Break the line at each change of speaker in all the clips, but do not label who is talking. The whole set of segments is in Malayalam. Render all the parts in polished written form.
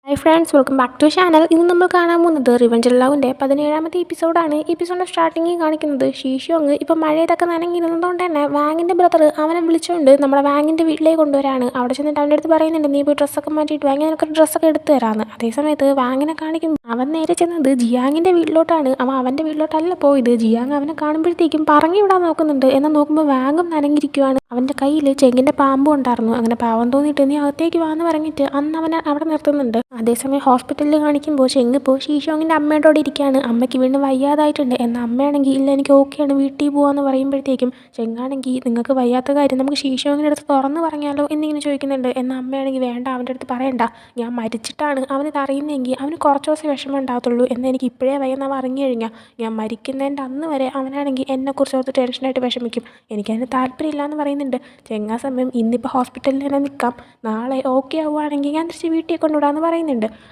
Hi friends, welcome back to channel. ഇന്ന് നമ്മൾ കാണാൻ പോകുന്നത് റിവഞ്ച് ലവിൻ്റെ 17ാമത്തെ എപ്പിസോഡാണ്. എപ്പിസോഡിൻ്റെ സ്റ്റാർട്ടിങ്ങിൽ കാണിക്കുന്നത് ഷീഷോങ് ഇപ്പം മഴയതൊക്കെ നനങ്ങിയിരുന്നതുകൊണ്ട് തന്നെ വാങ്ങിൻ്റെ ബ്രദർ അവനെ വിളിച്ചുകൊണ്ട് നമ്മുടെ വാങ്ങിൻ്റെ വീട്ടിലേക്ക് കൊണ്ടുവരാണ്. അവിടെ ചെന്നിട്ട് അവൻ്റെ അടുത്ത് പറയുന്നുണ്ട്, നീ പോയി ഡ്രസ്സൊക്കെ മാറ്റിയിട്ട് വാങ്ങി നിനക്ക് ഡ്രസ്സൊക്കെ എടുത്തു തരാമെന്ന്. അതേസമയത്ത് വാങ്ങിനെ കാണിക്കുമ്പോൾ അവൻ നേരെ ചെന്നത് ജിയാങ്ങിൻ്റെ വീട്ടിലോട്ടാണ്. അവൻ്റെ വീട്ടിലോട്ടല്ല പോയത്. ജിയാങ് അവനെ കാണുമ്പോഴത്തേക്കും പറഞ്ഞു വിടാൻ നോക്കുന്നുണ്ട്. എന്നാൽ നോക്കുമ്പോൾ വാങ്ങും നനഞ്ഞിരിക്കുവാണ്. അവൻ്റെ കയ്യിൽ ചെങ്ങിൻ്റെ പാമ്പും ഉണ്ടായിരുന്നു. അങ്ങനെ പാവം തോന്നിയിട്ട് നീ അകത്തേക്ക് വാന്ന് പറഞ്ഞിട്ട് അന്ന് അവനെ അവിടെ നിർത്തുന്നുണ്ട്. അതേസമയം ഹോസ്പിറ്റലിൽ കാണിക്കുമ്പോൾ ചെങ്ങ് ഇപ്പോൾ ഷീഷോങ്ങിൻ്റെ അമ്മയോടെ ഇരിക്കുകയാണ്. അമ്മയ്ക്ക് വീണ്ടും വയ്യാതായിട്ടുണ്ട്. എന്നാൽ അമ്മയാണെങ്കിൽ ഇല്ല എനിക്ക് ഓക്കെയാണ് വീട്ടിൽ പോകാമെന്ന് പറയുമ്പോഴത്തേക്കും ചെങ്ങാണെങ്കിൽ നിങ്ങൾക്ക് വയ്യാത്ത കാര്യം നമുക്ക് ഷീഷോങ്ങിൻ്റെ അടുത്ത് തുറന്ന് പറഞ്ഞാലോ എന്നിങ്ങനെ ചോദിക്കുന്നുണ്ട്. എന്നാൽ അമ്മയാണെങ്കിൽ വേണ്ട, അവൻ്റെ അടുത്ത് പറയണ്ട, ഞാൻ മരിച്ചിട്ടാണ് അവനിത് അറിയുന്നതെങ്കിൽ അവന് കുറച്ച് ദിവസം വിഷമം ഉണ്ടാകത്തുള്ളൂ എന്ന് എനിക്ക് ഇപ്പോഴേ വയ്യെന്ന് അവൻ അറിഞ്ഞു കഴിഞ്ഞാൽ ഞാൻ മരിക്കുന്നതിൻ്റെ അന്ന് വരെ അവനാണെങ്കിൽ എന്നെക്കുറിച്ച് ഓർത്ത് ടെൻഷനായിട്ട് വിഷമിക്കും. എനിക്കതിന് താല്പര്യമില്ല എന്ന് പറയുന്നുണ്ട്. ചെങ്ങാ സമയം ഇന്നിപ്പോൾ ഹോസ്പിറ്റലിൽ തന്നെ നിൽക്കാം, നാളെ ഓക്കെ ആവുകയാണെങ്കിൽ ഞാൻ തിരിച്ച് വീട്ടിൽ കൊണ്ടുവിടാമെന്ന് പറയുന്നുണ്ട്.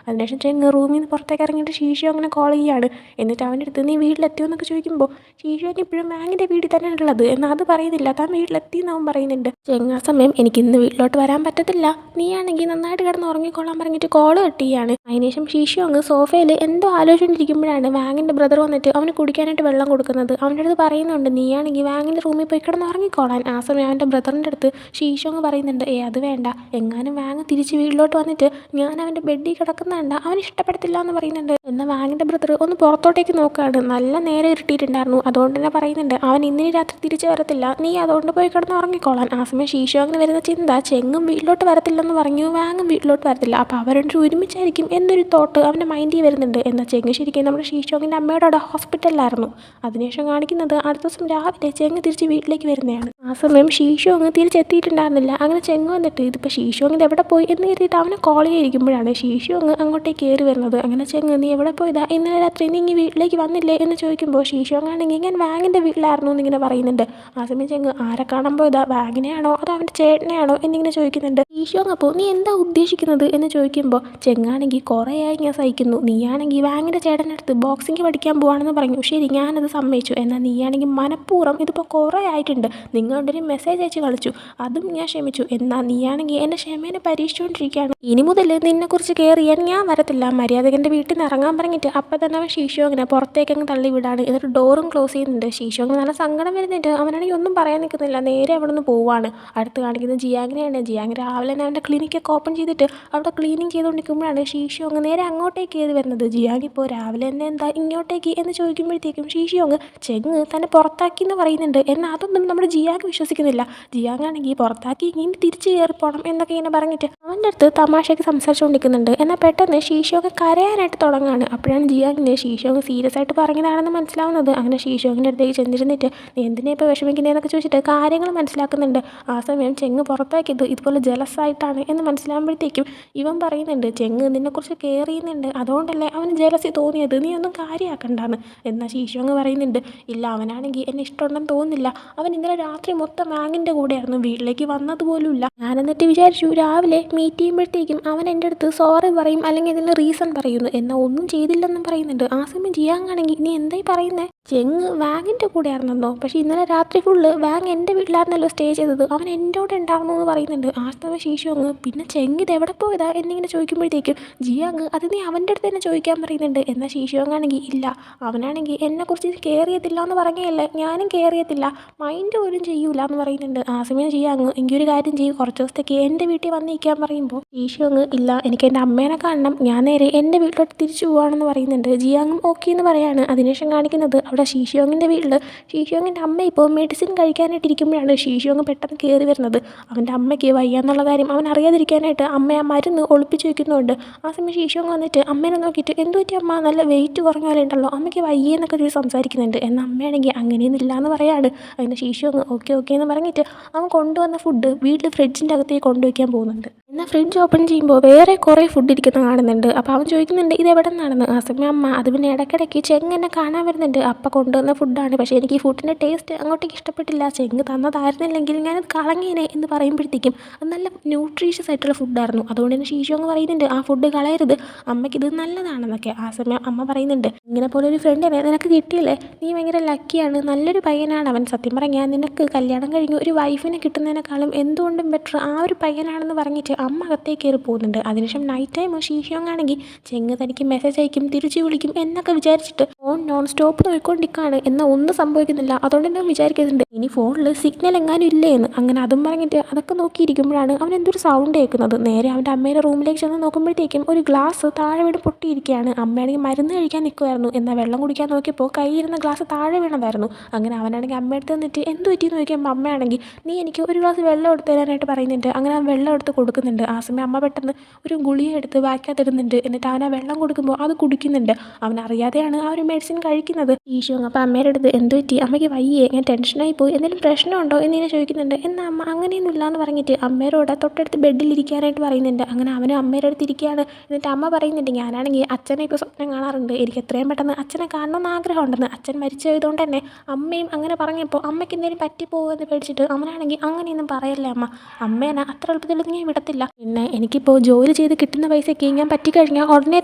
അതിനുശേഷം ചെങ്ങ് റൂമിൽ നിന്ന് പുറത്തേക്ക് ഇറങ്ങിയിട്ട് ഷീഷോ അങ്ങനെ കോൾ ചെയ്യുകയാണ്. എന്നിട്ട് അവൻ്റെ അടുത്ത് നീ വീട്ടിലെത്തിയോ എന്നൊക്കെ ചോദിക്കുമ്പോൾ ഷീഷോന് ഇപ്പോഴും വാങ്ങിൻ്റെ വീട്ടിൽ തന്നെ ഉള്ളത് എന്നാൽ അത് പറയുന്നില്ല, താൻ വീട്ടിലെത്തി എന്നവൻ പറയുന്നുണ്ട്. ചെങ്ങാ സമയം എനിക്ക് ഇന്ന് വീട്ടിലോട്ട് വരാൻ പറ്റത്തില്ല, നീയാണെങ്കിൽ നന്നായിട്ട് കിടന്ന് ഉറങ്ങിക്കൊള്ളാൻ പറഞ്ഞിട്ട് കോൾ കട്ട് ചെയ്യാണ്. അതിനുശേഷം ഷീഷോ അങ്ങ് സോഫയിൽ എന്തോ ആലോചിച്ചുകൊണ്ടിരിക്കുമ്പോഴാണ് വാങ്ങിൻ്റെ ബ്രദർ വന്നിട്ട് അവന് കുടിക്കാനായിട്ട് വെള്ളം കൊടുക്കുന്നത്. അവൻ്റെ അടുത്ത് പറയുന്നുണ്ട് നീയാണെങ്കിൽ വാങ്ങിൻ്റെ റൂമിൽ പോയി കിടന്ന് ഉറങ്ങിക്കോളാൻ. ആ സമയം അവൻ്റെ ബ്രദറിൻ്റെ അടുത്ത് ഷീഷോ അങ്ങ് പറയുന്നുണ്ട്, അത് വേണ്ട, എങ്ങാനും വാങ്ങ് തിരിച്ച് വീട്ടിലോട്ട് വന്നിട്ട് ഞാൻ അവൻ്റെ ബെഡിൽ കിടക്കുന്നതണ്ട അവന് ഇഷ്ടപ്പെടത്തില്ല എന്ന് പറയുന്നുണ്ട്. എന്നാൽ വാങ്ങിൻ്റെ ബ്രദർ ഒന്ന് പുറത്തോട്ടേക്ക് നോക്കുകയാണ്. നല്ല നേരെ ഇരുട്ടിയിട്ടുണ്ടായിരുന്നു. അതുകൊണ്ട് തന്നെ പറയുന്നുണ്ട് അവൻ ഇന്നിനി രാത്രി തിരിച്ച് വരത്തില്ല, നീ അതുകൊണ്ട് പോയി കിടന്ന് ഉറങ്ങിക്കോളാൻ. ആ സമയം ഷീഷോ അങ്ങനെ വരുന്ന ചിന്ത ചെങ്ങും വീട്ടിലോട്ട് വരത്തില്ലെന്ന് പറഞ്ഞു, വാങ്ങും വീട്ടിലോട്ട് വരത്തില്ല, അപ്പോൾ അവർ രണ്ടും ഒരുമിച്ചായിരിക്കും എന്നൊരു തോട്ട് അവൻ്റെ മൈൻഡിൽ വരുന്നുണ്ട്. എന്നാൽ ചെങ്ങ് ശരിക്കും നമ്മുടെ ഷീഷോങ്ങിൻ്റെ അമ്മയുടെ അവിടെ ഹോസ്പിറ്റലിലായിരുന്നു. അതിനുശേഷം കാണിക്കുന്നത് അടുത്ത ദിവസം രാവിലെ ചെങ്ങ് തിരിച്ച് വീട്ടിലേക്ക് വരുന്നതാണ്. ആ സമയം ഷീഷോങ് തിരിച്ചെത്തിയിട്ടുണ്ടായിരുന്നില്ല. അങ്ങനെ ചെങ്ങ് വന്നിട്ട് ഇതിപ്പോൾ ഷീഷോങ് ഇത് എവിടെ പോയി എന്ന് കരുതിയിട്ട് അവനെ കോൾ ചെയ്തിരിക്കുമ്പോഴാണ് ഷീഷോങ് അങ്ങോട്ടേക്ക് കയറി വരുന്നത്. അങ്ങനെ ചെങ്ങ് നീ എവിടെ പോയതാ, ഇന്നലെ രാത്രി നീ വീട്ടിലേക്ക് വന്നില്ലേ എന്ന് ചോദിക്കുമ്പോൾ ഷീഷോങ് ആണെങ്കിൽ ഞാൻ വാങ്ങിൻ്റെ വീട്ടിലായിരുന്നു എന്നിങ്ങനെ പറയുന്നുണ്ട്. ആ സമയം ചെങ്ങ് ആരെ കാണാൻ പോയതാ, വാങ്ങിനെയാണോ അതോ അവൻ്റെ ചേട്ടനെയാണോ എന്നിങ്ങനെ ചോദിക്കുന്നുണ്ട്. ഷീഷോങ് അപ്പോൾ നീ എന്താ ഉദ്ദേശിക്കുന്നത് എന്ന് ചോദിക്കുമ്പോൾ ചെങ്ങാണെങ്കിൽ കുറേയായി ഞാൻ സഹിക്കുന്നു, നീയാണെങ്കിൽ വാങ്ങിൻ്റെ ചേട്ടൻ്റെ അടുത്ത് ബോക്സിങ് പഠിക്കാൻ പോവാണെന്ന് പറഞ്ഞു, ശരി ഞാനത് സമ്മതിച്ചു, എന്നാൽ നീയാണെങ്കിൽ മനഃപൂർവ്വം ഇതിപ്പോൾ കുറേ ആയിട്ടുണ്ട് നിങ്ങളുടെ ഒരു മെസ്സേജ് അയച്ച് കളിച്ചു, അതും ഞാൻ ക്ഷമിച്ചു, എന്നാൽ നീയാണെങ്കിൽ എൻ്റെ ക്ഷമേനെ പരീക്ഷിച്ചുകൊണ്ടിരിക്കുകയാണ്, ഇനി മുതൽ നിന്നെക്കുറിച്ച് കെയർ ചെയ്യാൻ ഞാൻ വരത്തില്ല, മര്യാദകൻ്റെ വീട്ടിൽ നിന്ന് ഇറങ്ങാൻ പറഞ്ഞിട്ട് അപ്പം തന്നെ അവൻ ഷീഷോങ്ങിനെ പുറത്തേക്കങ്ങ് തള്ളി വിടാണ്. എന്നിട്ട് ഡോറും ക്ലോസ് ചെയ്യുന്നുണ്ട്. ഷീഷോങ്ങിന് നല്ല സങ്കടം വരുന്നുണ്ട്. അവനാണെങ്കിൽ ഒന്നും പറയാൻ നിൽക്കുന്നില്ല, നേരെ അവിടെ നിന്ന് പോവാണ്. അടുത്ത് കാണിക്കുന്നത് ജിയാങ്ങിനെയാണ്. ജിയാങ് രാവിലെ തന്നെ അവൻ്റെ ക്ലിനിക്കൊക്കെ ഓപ്പൺ ചെയ്തിട്ട് അവിടെ ക്ലീനിങ് ചെയ്തുകൊണ്ടിരിക്കുമ്പോഴാണ് ഷീഷോങ് നേരെ അങ്ങോട്ടേക്ക് കയറി വരുന്നത്. ജിയാങ് ഇപ്പോൾ രാവിലെ തന്നെ എന്താ ഇങ്ങോട്ടേക്ക് എന്ന് ചോദിക്കുമ്പോഴത്തേക്കും ഷീഷോങ് ചെങ്ങ് തന്നെ പുറത്താക്കി എന്ന് പറയുന്നുണ്ട്. എന്നാൽ അതൊന്നും നമ്മുടെ ജിയാങ് വിശ്വസിക്കുന്നില്ല. ജിയാങ് ആണെങ്കിൽ പുറത്താക്കി ഇനി തിരിച്ച് കയറിപ്പോണം എന്നൊക്കെ ഇങ്ങനെ പറഞ്ഞിട്ട് അവൻ്റെ അടുത്ത് തമാശയ്ക്ക് സംസാരിച്ചുകൊണ്ടിരിക്കുന്നുണ്ട്. എന്നാൽ പെട്ടെന്ന് ഷീഷോങ് കരയാനായിട്ട് തുടങ്ങുകയാണ്. അപ്പോഴാണ് ജിയാങ്ങിന് ഷീഷോങ് സീരിയസ് ആയിട്ട് പറഞ്ഞതാണെന്ന് മനസ്സിലാവുന്നത്. അങ്ങനെ ഷീഷോങ്ങിൻ്റെ അടുത്തേക്ക് ചെന്നിരുന്നിട്ട് നീ എന്തിനാ ഇപ്പോൾ വിഷമിക്കുന്നതെന്നൊക്കെ ചോദിച്ചിട്ട് കാര്യങ്ങൾ മനസ്സിലാക്കുന്നുണ്ട്. ആ സമയം ചെങ്ങ് പുറത്താക്കിയത് ഇതുപോലെ ജലസായിട്ടാണ് എന്ന് മനസ്സിലാകുമ്പോഴത്തേക്കും ഇവൻ പറയുന്നുണ്ട് ചെങ്ങ് നിന്നെക്കുറിച്ച് കെയർ ചെയ്യുന്നുണ്ട്, അതുകൊണ്ടല്ലേ അവന് ജലസി തോന്നിയത്, നീ ഒന്നും കാര്യമാക്കണ്ടാന്ന്. എന്നാൽ ഷീഷോങ് പറയുന്നുണ്ട് ഇല്ല, അവനാണെങ്കിൽ എന്നെ ഇഷ്ടമുണ്ടെന്ന് തോന്നുന്നില്ല, അവൻ ഇന്നലെ രാത്രി മൊത്തം വാങ്ങിൻ്റെ കൂടെയായിരുന്നു, വീട്ടിലേക്ക് വന്നതുപോലുമില്ല, ഞാൻ എന്നിട്ട് വിചാരിച്ചു രാവിലെ മീറ്റ് ചെയ്യുമ്പോഴത്തേക്കും അവൻ എൻ്റെ അടുത്ത് സോറി പറയും അല്ലെങ്കിൽ ഇതിന് റീസൺ പറയുന്നു, എന്നാൽ ഒന്നും ചെയ്തില്ലെന്നും പറയുന്നുണ്ട്. ആ സമയം ജിയാങ് ആണെങ്കിൽ നീ എന്തായി പറയുന്നത്, ചെങ്ങ് വാങ്ങിൻ്റെ കൂടെ ആയിരുന്നെന്നോ, പക്ഷേ ഇന്നലെ രാത്രി ഫുള്ള് വാങ് എൻ്റെ വീട്ടിലായിരുന്നല്ലോ സ്റ്റേ ചെയ്തത്, അവൻ എൻ്റെ കൂടെ ഉണ്ടായിരുന്നു എന്ന് പറയുന്നുണ്ട്. ആ സമയം ഷീഷോങ് പിന്നെ ചെങ്ങ് ഇത് എവിടെ പോയതാ എന്നിങ്ങനെ ചോദിക്കുമ്പോഴത്തേക്കും ജിയാങ് അത് നീ അവൻ്റെ അടുത്ത് തന്നെ ചോദിക്കാൻ പറയുന്നുണ്ട്. എന്നാൽ ഷീഷോങ് ആണെങ്കിൽ ഇല്ല, അവനാണെങ്കിൽ എന്നെക്കുറിച്ച് കെയർ ചെയ്യത്തില്ല എന്ന് പറഞ്ഞല്ലേ, ഞാനും കെയർ ചെയ്യത്തില്ല, മൈൻഡ് പോലും ചെയ്യൂല എന്ന് പറയുന്നുണ്ട്. ആ സമയം ജിയാങ് എനിക്കൊരു കാര്യം ചെയ്യും, കുറച്ച് ദിവസത്തേക്ക് എൻ്റെ വീട്ടിൽ വന്നിരിക്കാൻ പറയുമ്പോൾ ഷീഷോങ് ഇല്ല എനിക്ക് എൻ്റെ അമ്മേനെ കാണണം, ഞാൻ നേരെ എൻ്റെ വീട്ടിലോട്ട് തിരിച്ചു പോവാണെന്ന് പറയുന്നുണ്ട്. ജിയാങ്ങും ഓക്കെ എന്ന് പറയാണ്. അതിനുശേഷം കാണിക്കുന്നത് അവിടെ ഷീഷോങ്ങിൻ്റെ വീട്ടിൽ ഷീഷോങ്ങിൻ്റെ അമ്മ ഇപ്പോൾ മെഡിസിൻ കഴിക്കാനായിട്ട് ഇരിക്കുമ്പോഴാണ് ഷീഷോങ് പെട്ടെന്ന് കയറി വരുന്നത്. അവൻ്റെ അമ്മയ്ക്ക് വയ്യാന്നുള്ള കാര്യം അവൻ അറിയാതിരിക്കാനായിട്ട് അമ്മ ആ മരുന്ന് ഒളിപ്പിച്ച് വയ്ക്കുന്നുണ്ട്. ആ സമയം ഷീഷോങ് വന്നിട്ട് അമ്മേനെ നോക്കിയിട്ട് എന്തു പറ്റി അമ്മ, നല്ല വെയിറ്റ് കുറഞ്ഞ പോലെ ഉണ്ടല്ലോ, അമ്മയ്ക്ക് വയ്യെന്നൊക്കെ ഒരു സംസാരിക്കുന്നുണ്ട്. എന്നാൽ അമ്മയാണെങ്കിൽ അങ്ങനെയൊന്നും ഇല്ല എന്ന് പറയാണ്. അതിന് ഷീഷോങ് ഓക്കെ ഓക്കെ എന്ന് പറഞ്ഞിട്ട് അവൻ കൊണ്ടുവന്ന ഫുഡ് വീട്ടിൽ ഫ്രിഡ്ജിൻ്റെ അകത്തേക്ക് കൊണ്ടുവയ്ക്കാൻ പോകുന്നുണ്ട്. എന്നാൽ ഫ്രിഡ്ജ് ഓപ്പൺ ചെയ്യുമ്പോൾ വേറെ കുറേ ഫുഡ് ഇരിക്കുന്ന കാണുന്നുണ്ട്. അപ്പോൾ അവൻ ചോദിക്കുന്നുണ്ട് ഇത് എവിടെ നിന്നാണെന്ന്. ആ സമയം അമ്മ അത് പിന്നെ ഇടയ്ക്കിടയ്ക്ക് ചെങ്ങനെ കാണാൻ വരുന്നുണ്ട്, അപ്പം കൊണ്ടുവന്ന ഫുഡാണ്, പക്ഷേ എനിക്ക് ഈ ഫുഡിൻ്റെ ടേസ്റ്റ് അങ്ങോട്ടേക്ക് ഇഷ്ടപ്പെട്ടില്ല, ചെങ്ങ് തന്നതായിരുന്നില്ലെങ്കിൽ ഞാനത് കളഞ്ഞേനെ എന്ന് പറയുമ്പോഴത്തേക്കും അത് നല്ല ന്യൂട്രീഷ്യസ് ആയിട്ടുള്ള ഫുഡായിരുന്നു, അതുകൊണ്ട് തന്നെ ഷീഷോങ് പറയുന്നുണ്ട് ആ ഫുഡ് കളയരുത്, അമ്മയ്ക്കിത് നല്ലതാണെന്നൊക്കെ. ആ സമയം അമ്മ പറയുന്നുണ്ട് ഇങ്ങനെ പോലെ ഒരു ഫ്രണ്ടിനെ നിനക്ക് കിട്ടിയില്ലേ, നീ ഭയങ്കര ലക്കിയാണ്, നല്ലൊരു പയ്യനാണ് അവൻ, സത്യം പറഞ്ഞാൽ നിനക്ക് കല്യാണം കഴിഞ്ഞ് ഒരു വൈഫിനെ കിട്ടുന്നതിനേക്കാളും എന്തുകൊണ്ടും ബെറ്റർ ആ ഒരു പയ്യനാണെന്ന് പറഞ്ഞിട്ട് അമ്മ അകത്തേക്ക് കയറി പോകുന്നുണ്ട്. അതിനുശേഷം നൈറ്റ് ടൈം ഷീഷോങ് ആണെങ്കിൽ ചെങ്ങ് തനിക്ക് മെസ്സേജ് അയക്കും, തിരിച്ചു വിളിക്കും എന്നൊക്കെ വിചാരിച്ചിട്ട് ഫോൺ നോൺ സ്റ്റോപ്പ് നോക്കിക്കൊണ്ടിരിക്കുകയാണ്. എന്നാൽ ഒന്നും സംഭവിക്കുന്നില്ല. അതുകൊണ്ട് തന്നെ വിചാരിക്കുന്നുണ്ട് ഇനി ഫോണിൽ സിഗ്നൽ എങ്ങാനും ഇല്ലേ എന്ന്. അങ്ങനെ അതും പറഞ്ഞിട്ട് അതൊക്കെ നോക്കിയിരിക്കുമ്പോഴാണ് അവൻ എന്തൊരു സൗണ്ട് കേൾക്കുന്നത്. നേരെ അവൻ്റെ അമ്മയുടെ റൂമിലേക്ക് ചെന്ന് നോക്കുമ്പോഴത്തേക്കും ഒരു ഗ്ലാസ് താഴെ വീണ് പൊട്ടിയിരിക്കുകയാണ്. അമ്മയാണെങ്കിൽ മരുന്ന് കഴിക്കാൻ നിൽക്കുമായിരുന്നു. എന്നാൽ വെള്ളം കുടിക്കാൻ നോക്കിയപ്പോൾ കയ്യിരുന്ന ഗ്ലാസ് താഴെ വീണതായിരുന്നു. അങ്ങനെ അവനാണെങ്കിൽ അമ്മയെടുത്ത് നിന്നിട്ട് എന്ത് പറ്റിയെന്ന് ചോദിക്കുമ്പോൾ അമ്മയാണെങ്കിൽ നീ എനിക്ക് ഒരു ഗ്ലാസ് വെള്ളം എടുത്ത് തരാനായിട്ട് പറയുന്നുണ്ട്. അങ്ങനെ അവൻ വെള്ളം എടുത്ത് കൊടുക്കുന്നുണ്ട്. ആ സമയം അമ്മ പെട്ടെന്ന് ഒരു ഗുളിക എടുത്ത് ബാക്കിയകത്തിടുന്നുണ്ട്. എന്നിട്ട് അവൻ ആ വെള്ളം കൊടുക്കുമ്പോൾ അത് കുടിക്കുന്നുണ്ട്. അവനറിയാതെയാണ് ആ ഒരു മെഡിസിൻ കഴിക്കുന്നത്. ഈശോ അപ്പോൾ അമ്മയുടെ അടുത്ത് എന്ത് പറ്റി, അമ്മയ്ക്ക് വയ്യേ, ഞാൻ ടെൻഷനായി പോയി, എന്തെങ്കിലും പ്രശ്നമുണ്ടോ എന്നിങ്ങനെ ചോദിക്കുന്നുണ്ട്. എന്നാൽ അമ്മ അങ്ങനെയൊന്നും ഇല്ലയെന്ന് പറഞ്ഞിട്ട് അമ്മയോട് തൊട്ടടുത്ത് ബെഡിലിരിക്കാനായിട്ട് പറയുന്നുണ്ട്. അങ്ങനെ അവനും അമ്മയുടെ അടുത്ത് ഇരിക്കുകയാണ്. എന്നിട്ട് അമ്മ പറയുന്നുണ്ട് ഞാനാണെങ്കിൽ അച്ഛനെ ഇപ്പോൾ സ്വപ്നം കാണാറുണ്ട്, എനിക്ക് എത്രയും പെട്ടെന്ന് അച്ഛനെ കാണണമെന്ന് ആഗ്രഹമുണ്ടെന്ന്. അച്ഛൻ മരിച്ചതുകൊണ്ട് തന്നെ അമ്മയും അങ്ങനെ പറഞ്ഞപ്പോൾ അമ്മയ്ക്ക് എന്തെങ്കിലും പറ്റിപ്പോകുമെന്ന് പേടിച്ചിട്ട് അവനാണെങ്കിൽ അങ്ങനെയൊന്നും പറയല്ലേ അമ്മ, അമ്മേനെ അത്ര എളുപ്പത്തിലൊന്നും ഞാൻ വിടത്തില്ല. പിന്നെ എനിക്കിപ്പോൾ ജോലി ചെയ്ത് കിട്ടുന്ന പൈസയ്ക്ക് ഞാൻ പറ്റിക്കഴിഞ്ഞാൽ ഉടനെ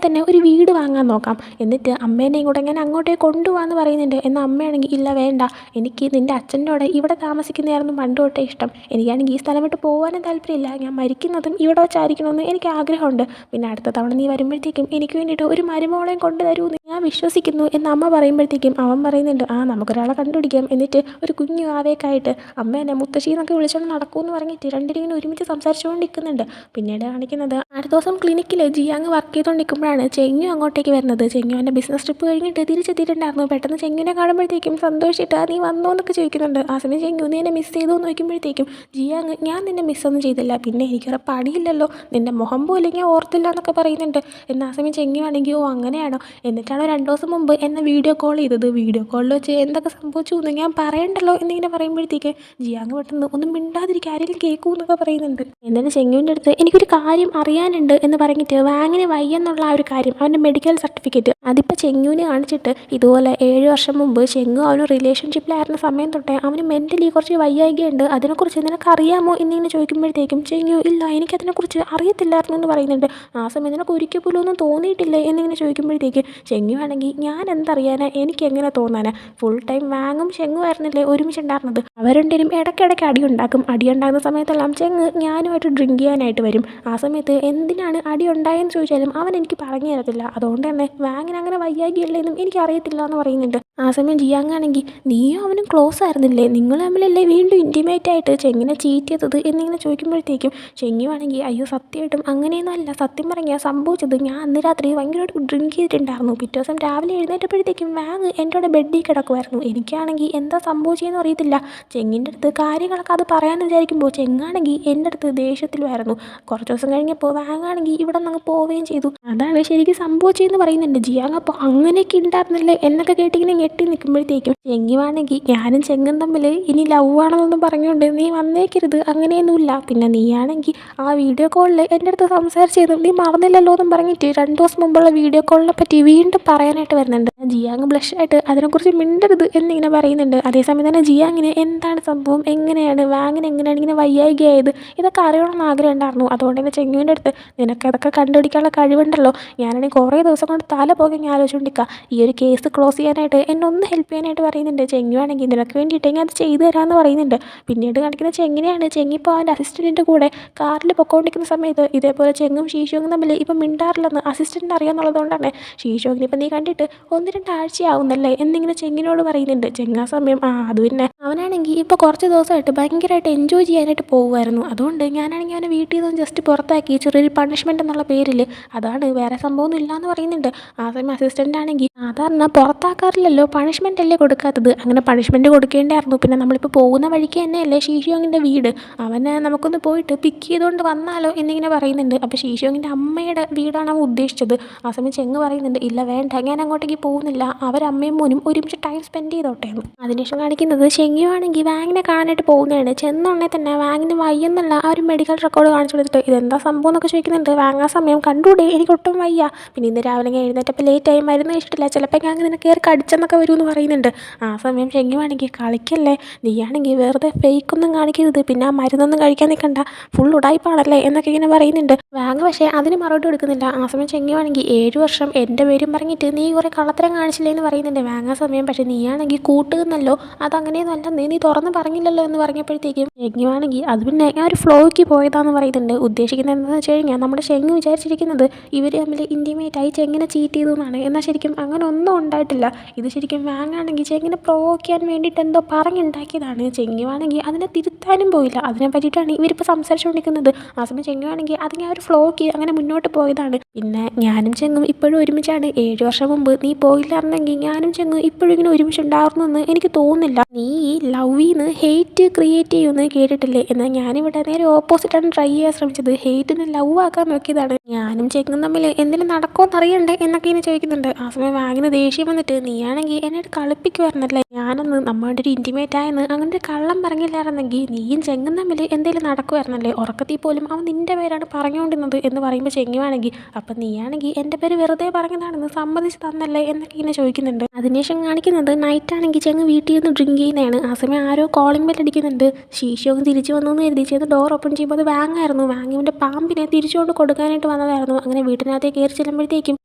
തന്നെ ഒരു വീട് വാങ്ങാൻ നോക്കാം, എന്നിട്ട് അമ്മേനെയും കൂടെ ഞാൻ അങ്ങോട്ടേ കൊണ്ടുപോകാമെന്ന് പറയുന്നുണ്ട്. എന്നാൽ അമ്മയാണെങ്കിൽ ഇല്ല വേണ്ട, എനിക്ക് നിൻ്റെ അച്ഛൻ്റെ കൂടെ ഇവിടെ താമസിക്കുന്നതായിരുന്നു പണ്ട് തൊട്ടേ ഇഷ്ടം, എനിക്കാണെങ്കിൽ ഈ സ്ഥലം വിട്ട് പോകാനും താല്പര്യമില്ല, ഞാൻ മരിക്കുന്നതും ഇവിടെ വെച്ചായിരിക്കണമെന്ന് എനിക്ക് ആഗ്രഹമുണ്ട്. പിന്നെ അടുത്ത തവണ നീ വരുമ്പോഴത്തേക്കും എനിക്ക് വേണ്ടിയിട്ട് ഒരു മരുമോളെയും കൊണ്ട് തരുമെന്ന് ഞാൻ വിശ്വസിക്കുന്നു എന്ന് അമ്മ പറയുമ്പോഴത്തേക്കും അവൻ പറയുന്നുണ്ട് നമുക്കൊരാളെ കണ്ടുപിടിക്കാം, എന്നിട്ട് ഒരു കുഞ്ഞു ആവേക്കായിട്ട് അമ്മ എന്നെ മുത്തശ്ശി എന്നൊക്കെ വിളിച്ചുകൊണ്ട് നടക്കുമെന്ന് പറഞ്ഞിട്ട് രണ്ടിനും ഇങ്ങനെ ഒരുമിച്ച് സംസാരിച്ചുകൊണ്ടിരിക്കുന്നുണ്ട്. പിന്നീട് കാണിക്കുന്നത് അടുത്ത ദിവസം ക്ലിനിക്കിൽ ജിയാങ് വർക്ക് ചെയ്തുകൊണ്ടിരിക്കുമ്പോഴാണ് ചെങ്ങു അങ്ങോട്ടേക്ക് വരുന്നത്. ചെങ്ങു എൻ്റെ ബിസിനസ് ട്രിപ്പ് കഴിഞ്ഞിട്ട് തിരിച്ചെത്തിയിട്ടുണ്ടായിരുന്നു. പെട്ടെന്ന് ചെങ്ങുവിനെ കാണുമ്പോഴത്തേക്കും സന്തോഷിച്ചിട്ട് നീ വന്നോ എന്നൊക്കെ ചോദിക്കുന്നുണ്ട്. ആ സമയം ചെങ്ങു നീ എന്നെ മിസ് ചെയ്തു എന്ന് ചോദിക്കുമ്പോഴത്തേക്കും ജിയാങ് ഞാൻ നിന്നെ മിസ്സൊന്നും ചെയ്തില്ല, പിന്നെ എനിക്കൊരു പണിയില്ലല്ലോ, നിൻ്റെ മുഖം പോലും ഞാൻ ഓർത്തില്ല എന്നൊക്കെ പറയുന്നുണ്ട്. എന്നാൽ ആ സമയം ചെങ്ങു ആണെങ്കിൽ അങ്ങനെയാണോ, എന്നിട്ടാണ് 2 ദിവസം മുമ്പ് എന്നെ വീഡിയോ കോൾ ചെയ്തത്, വീഡിയോ കോളിൽ വെച്ച് എന്തൊക്കെ സംഭവിച്ചു എന്ന് ഞാൻ പറയണ്ടല്ലോ എന്നിങ്ങനെ പറയുമ്പോഴത്തേക്ക് ജിയാങ് പെട്ടെന്ന് ഒന്നും മിണ്ടാതിരിക്കുക, ആരെങ്കിലും കേൾക്കൂ എന്നൊക്കെ പറയുന്നുണ്ട്. എന്നിട്ട് ചെങ്ങുവിൻ്റെ അടുത്ത് എനിക്കൊരു കാര്യം അറിയാനുണ്ട് എന്ന് പറഞ്ഞിട്ട് വാങ്ങിന് വയ്യെന്നുള്ള ആ ഒരു കാര്യം, അവൻ്റെ മെഡിക്കൽ സർട്ടിഫിക്കറ്റ് അതിപ്പോൾ ചെങ്ങുവിനെ കാണിച്ചിട്ട് ഇതുപോലെ 7 വർഷം മുമ്പ് ചെങ്ങു അവന് റിലേഷൻഷിപ്പിലായിരുന്ന സമയം തൊട്ടേ അവന് മെൻ്റലി കുറച്ച് വയ്യായികയുണ്ട്, അതിനെക്കുറിച്ച് നിനക്ക് അറിയാമോ എന്നിങ്ങനെ ചോദിക്കുമ്പോഴത്തേക്കും ചെങ്ങു ഇല്ല എനിക്കതിനെക്കുറിച്ച് അറിയത്തില്ലായിരുന്നു എന്ന് പറയുന്നുണ്ട്. ആ സമയം നിനക്ക് ഒരിക്കൽ പോലും ഒന്നും തോന്നിയിട്ടില്ലേ എന്നിങ്ങനെ ചോദിക്കുമ്പോഴത്തേക്ക് ചെങ്ങു ആണെങ്കിൽ ഞാൻ എന്തറിയാനാ, എനിക്ക് എങ്ങനെ തോന്നാനാ, ഫുൾ ടൈം വാങ്ങും ചെങ്ങുമായിരുന്നില്ലേ ഒരുമിച്ചുണ്ടായിരുന്നത്, അവർ രണ്ടുപേരും ഇടയ്ക്കിടയ്ക്ക് അടിയുണ്ടാക്കും. അടിയുണ്ടാകുന്ന സമയത്തെല്ലാം ചെങ്ങ് ഞാനുമായിട്ട് ഡ്രിങ്ക് ചെയ്യാനായിട്ട് വരും. ആ സമയത്ത് എന്തിനാണ് അടി ഉണ്ടായെന്ന് ചോദിച്ചാലും അവൻ എനിക്ക് പറഞ്ഞു തരത്തില്ല, അതുകൊണ്ട് തന്നെ വാങ്ങിന് അങ്ങനെ വയ്യാകില്ലെന്നും എനിക്കറിയത്തില്ല എന്ന് പറയുന്നുണ്ട്. ആ സമയം ജിയാങ് ആണെങ്കിൽ നീയും അവനും ക്ലോസ് ആയിരുന്നില്ലേ, നിങ്ങൾ തമ്മിലല്ലേ വീണ്ടും ഇൻറ്റിമേറ്റ് ആയിട്ട് ചെങ്ങിനെ ചീറ്റ് ചെയ്തത് എന്നിങ്ങനെ ചോദിക്കുമ്പോഴത്തേക്കും ചെങ്ങുവാണെങ്കിൽ അയ്യോ സത്യമായിട്ടും അങ്ങനെയൊന്നും അല്ല, സത്യം പറഞ്ഞാൽ സംഭവിച്ചത് ഞാൻ അന്ന് രാത്രി ഭയങ്കരമായിട്ട് ഡ്രിങ്ക് ചെയ്തിട്ടുണ്ടായിരുന്നു, പിറ്റേ ദിവസം രാവിലെ എഴുന്നേറ്റപ്പോഴത്തേക്കും വാങ് എൻ്റെ കൂടെ ബെഡിൽ കിടക്കുമായിരുന്നു, എനിക്കാണെങ്കിൽ എന്താ സംഭവിച്ചതെന്ന് അറിയത്തില്ല. ചെങ്ങിൻ്റെ അടുത്ത് കാര്യങ്ങളൊക്കെ അത് പറയാമെന്ന് വിചാരിക്കുമ്പോൾ ചെങ്ങാണെങ്കിൽ എൻ്റെ അടുത്ത് ദേഷ്യത്തിലുമായിരുന്നു. കുറച്ച് ദിവസം കഴിഞ്ഞപ്പോൾ വാങ്ങാണെങ്കിൽ ഇവിടെ നിന്ന് അങ്ങ് പോവുകയും ചെയ്തു, അതാണ് ശരിക്കും സംഭവിച്ചതെന്ന് പറയുന്നുണ്ട് ജിയാങ്. അപ്പോൾ അങ്ങനെയൊക്കെ ഉണ്ടായിരുന്നില്ലേ എന്നൊക്കെ കേട്ടിങ്ങനെ ഞെട്ടി നിൽക്കുമ്പോഴത്തേക്കും ചെങ്ങുവാണെങ്കിൽ ഞാനും ചെങ്ങും തമ്മിൽ ഇനി ലവ് ആണെന്നൊന്നും പറഞ്ഞുകൊണ്ട് നീ വന്നേക്കരുത്, അങ്ങനെയൊന്നുമില്ല, പിന്നെ നീയാണെങ്കിൽ ആ വീഡിയോ കോളിൽ എൻ്റെ അടുത്ത് സംസാരിച്ചത് നീ മറന്നില്ലല്ലോ എന്നും പറഞ്ഞിട്ട് 2 ദിവസം മുമ്പുള്ള വീഡിയോ കോളിനെ പറ്റി വീണ്ടും പറയാനായിട്ട് വരുന്നുണ്ട്. ജിയാങ് ബ്ലഷായിട്ട് അതിനെക്കുറിച്ച് മിണ്ടരുത് എന്നിങ്ങനെ പറയുന്നുണ്ട്. അതേസമയം തന്നെ ജിയാങ്ങിന് എന്താണ് സംഭവം, എങ്ങനെയാണ് വാങ്ങിന് എങ്ങനെയാണ് ഇങ്ങനെ വയ്യായികയായത്, ഇതൊക്കെ അറിയണമെന്ന് ആഗ്രഹം ഉണ്ടായിരുന്നു. അതുകൊണ്ട് തന്നെ ചെങ്ങുവിൻ്റെ അടുത്ത് നിനക്ക് അതൊക്കെ കണ്ടുപിടിക്കാനുള്ള കഴിവുണ്ടല്ലോ, ഞാനാണെങ്കിൽ കുറേ ദിവസം കൊണ്ട് തല പോകെ ഞാൻ ആലോചിച്ചുകൊണ്ടിരിക്കുക, ഈ ഒരു കേസ് ക്ലോസ് ചെയ്യാനായിട്ട് എന്നെ ഒന്ന് ഹെൽപ്പ് ചെയ്യാനായിട്ട് പറയുന്നുണ്ട്. ചെങ്ങുവാണെങ്കിൽ നിനക്ക് വേണ്ടിയിട്ട് ഞാൻ അത് ചെയ്തു തരാമെന്ന് പറയുന്നുണ്ട്. പിന്നീട് കാണിക്കുന്ന ചെങ്ങിനെയാണ്. ചെങ്ങിപ്പോൾ അവൻ്റെ അസിസ്റ്റൻറ്റിൻ്റെ കൂടെ കാറിൽ പൊക്കോണ്ടിരിക്കുന്ന സമയത്ത് ഇതേപോലെ ചെങ്ങും ഷീഷോങ്ങും തമ്മിൽ ഇപ്പം മിണ്ടാറില്ലെന്ന് അസിസ്റ്റൻ്റ് അറിയാമെന്നുള്ളതുകൊണ്ടാണ് ഷീഷോങ്ങിനെ ഇപ്പം നീ കണ്ടിട്ട് 1-2 ആഴ്ചയാവുന്നല്ലേ എന്നിങ്ങനെ ചെങ്ങിനോട് പറയുന്നുണ്ട്. ചെങ്ങാ സമയം അത് പിന്നെ അവനാണെങ്കിൽ ഇപ്പോൾ കുറച്ച് ദിവസമായിട്ട് ഭയങ്കരമായിട്ട് എൻജോയ് ചെയ്യാനായിട്ട് പോകുമായിരുന്നു, അതുകൊണ്ട് ഞാനാണെങ്കിൽ അവനെ വീട്ടിൽ നിന്ന് ജസ്റ്റ് പുറത്താക്കി ചെറിയൊരു പണിഷ്മെൻ്റ് എന്നുള്ള പേരിൽ, അതാണ് വേറെ സംഭവമൊന്നും ഇല്ലയെന്ന് പറയുന്നുണ്ട്. ആ സമയം അസിസ്റ്റൻ്റ് ആണെങ്കിൽ സാധാരണ പുറത്താക്കാറില്ലല്ലോ, പണിഷ്മെൻ്റ് അല്ലേ കൊടുക്കാത്തത്, അങ്ങനെ പണിഷ്മെൻ്റ് കൊടുക്കേണ്ടായിരുന്നു, പിന്നെ നമ്മളിപ്പോൾ പോകുന്ന വഴിക്ക് തന്നെയല്ലേ ഷീഷോങ്ങിൻ്റെ വീട്, അവനെ നമുക്കൊന്ന് പോയിട്ട് പിക്ക് ചെയ്തുകൊണ്ട് വന്നാലോ എന്നിങ്ങനെ പറയുന്നുണ്ട്. അപ്പോൾ ഷീഷോങ്ങിൻ്റെ അമ്മയുടെ വീടാണ് അവൻ ഉദ്ദേശിച്ചത്. ആ സമയം ചെങ്ങ് പറയുന്നുണ്ട് ഇല്ല വേണ്ട, ഞാൻ അങ്ങോട്ടേക്ക് പോകുന്നില്ല, അവരമ്മയും മോനും ഒരുമിച്ച് ടൈം സ്പെൻഡ് ചെയ്തോട്ടെ എന്ന്. അതിനുശേഷം കാണിക്കുന്നത് ചെങ്ങുവാണെങ്കിൽ വാങ്ങിനെ കാണാനായിട്ട് പോകുന്നതാണ്. ചെന്നുടനെ തന്നെ വാങ്ങിന് വയ്യെന്നുള്ള ആ ഒരു മെഡിക്കൽ റെക്കോർഡ് കാണിച്ചു കൊടുത്തിട്ട് ഇതെന്താ സംഭവം എന്നൊക്കെ ചോദിക്കുന്നുണ്ട്. വാങ്ങാൻ സമയം കണ്ടൂടെ, എനിക്കൊട്ടും വയ്യ, പിന്നെ ഇന്ന് രാവിലെ ഞാൻ എഴുന്നേറ്റപ്പോൾ ലേറ്റായി, മരുന്ന് കഴിച്ചിട്ടില്ല, ചിലപ്പോൾ ഞാൻ നിന്നെ കയറി കടിച്ചെന്നൊക്കെ വരുമെന്ന് പറയുന്നുണ്ട്. ആ സമയം ചെങ്ങുവാണെങ്കിൽ കളിക്കല്ലേ, നീയാണെങ്കിൽ വെറുതെ ഫേക്കൊന്നും കാണിക്കരുത്, പിന്നെ ആ മരുന്നൊന്നും കഴിക്കാൻ നിൽക്കണ്ട, ഫുൾ ഉടായിപ്പാണല്ലേ എന്നൊക്കെ ഇങ്ങനെ പറയുന്നുണ്ട്. വാങ്ങ് പക്ഷേ അതിന് മറുപടി കൊടുക്കുന്നില്ല. ആ സമയം ചെങ്ങുവാണെങ്കിൽ 7 വർഷം എൻ്റെ പേരും പറഞ്ഞിട്ട് നീ കുറേ കള്ളത്തരം കാണിച്ചില്ലേ എന്ന് പറയുന്നുണ്ട്. വാങ്ങാൻ സമയം പക്ഷേ നീയാണെങ്കിൽ കൂട്ടുന്നല്ലോ, അതങ്ങനെയൊന്നും അല്ല, നീ തുറന്ന് പറഞ്ഞില്ലല്ലോ എന്ന് പറഞ്ഞപ്പോഴത്തേക്കും ചെങ്ങുവാണെങ്കിൽ അത് പിന്നെ ഞാൻ ഒരു ഫ്ലോയ്ക്ക് പോയതാന്ന് പറയുന്നത്. പറയുന്നുണ്ട്. ഉദ്ദേശിക്കുന്നത് എന്താണെന്ന് വെച്ച് കഴിഞ്ഞാൽ നമ്മുടെ ചെങ്ങ് വിചാരിച്ചിരിക്കുന്നത് ഇവർ തമ്മിൽ ഇൻറ്റിമേറ്റായി ചെങ്ങിനെ ചീറ്റ് ചെയ്തു എന്നാണ്. എന്നാൽ ശരിക്കും അങ്ങനെ ഒന്നും ഉണ്ടായിട്ടില്ല. ഇത് ശരിക്കും വാങ്ങാണെങ്കിൽ ചെങ്ങിനെ പ്രൊവോക്ക് ചെയ്യാൻ വേണ്ടിയിട്ട് എന്തോ പറഞ്ഞുണ്ടാക്കിയതാണ്. ചെങ്ങുവാണെങ്കിൽ അതിനെ തിരുത്താനും പോയില്ല. അതിനെ പറ്റിയിട്ടാണ് ഇവരിപ്പോൾ സംസാരിച്ചുകൊണ്ടിരിക്കുന്നത്. ആ സമയം ചെങ്ങുവാണെങ്കിൽ അതിനെ ആ ഒരു ഫ്ലോക്ക് അങ്ങനെ മുന്നോട്ട് പോയതാണ്. പിന്നെ ഞാനും ചെങ്ങും ഇപ്പോഴും ഒരുമിച്ചാണ്. 7 വർഷം മുമ്പ് നീ പോയില്ലായിരുന്നെങ്കിൽ ഞാനും ചെങ്ങും ഇപ്പോഴും ഇങ്ങനെ ഒരുമിച്ചുണ്ടായിരുന്നെന്ന് എനിക്ക് തോന്നുന്നില്ല. നീ ഈ ലവിന്ന് ഹെയ്റ്റ് ക്രിയേറ്റ് ചെയ്യുമെന്ന് കേട്ടിട്ടില്ലേ? എന്നാൽ ഞാനിവിടെ നേരെ ഓപ്പോസിറ്റാണ് ട്രൈ ചെയ്യാൻ ശ്രമിച്ചത്. ഹെയ്റ്റിന് ലവ് ആക്കാൻ നോക്കിയതാണ്. ഞാനും ചെങ്ങും തമ്മിൽ എന്തെങ്കിലും നടക്കുമെന്ന് അറിയണ്ടേ എന്നൊക്കെ ഇങ്ങനെ ചോദിക്കുന്നുണ്ട്. ആ സമയം വാങ്ങിന് ദേഷ്യം വന്നിട്ട് നീയാണെങ്കിൽ എന്നെ കളിപ്പിക്കുമായിരുന്നല്ലേ, ഞാനൊന്ന് നമ്മളുടെ ഒരു ഇൻറ്റിമേറ്റ് ആയെന്ന് അങ്ങനെ ഒരു കള്ളം പറഞ്ഞില്ലായിരുന്നെങ്കിൽ നീയും ചെങ്ങും തമ്മിൽ എന്തെങ്കിലും നടക്കുമായിരുന്നല്ലേ. ഉറക്കത്തിൽ പോലും അവൻ നിൻ്റെ പേരാണ് പറഞ്ഞുകൊണ്ടിരുന്നത് എന്ന് പറയുമ്പോൾ ചെങ്ങുവാണെങ്കിൽ അപ്പം നീയാണെങ്കിൽ എൻ്റെ പേര് വെറുതെ പറഞ്ഞതാണെന്ന് സമ്മതിച്ച് തന്നല്ലേ എന്നൊക്കെ ഇങ്ങനെ ചോദിക്കുന്നുണ്ട്. അതിനുശേഷം കാണിക്കുന്നത് നൈറ്റ് ആണെങ്കിൽ ചെങ്ങ് വീട്ടിൽ നിന്ന് ഡ്രിങ്ക് ചെയ്യുന്നതാണ്. ആ സമയം ആരോ കോളിംഗ് ബെൽ അടിക്കുന്നുണ്ട്. ശീശോങ് തിരിച്ചു വന്നു എന്ന് കരുതി ചെന്ന് ഡോർ ഓപ്പൺ ചെയ്യുമ്പോൾ അത് വാങ്ങായിരുന്നു. വാങ്ങിയവൻ്റെ പാമ്പിനെ തിരിച്ചുകൊണ്ട് കൊടുക്കാനായിട്ട് വന്നതായിരുന്നു. അങ്ങനെ വീട്ടിനകത്തേക്ക് കയറി ചെല്ലുമ്പോഴത്തേക്കും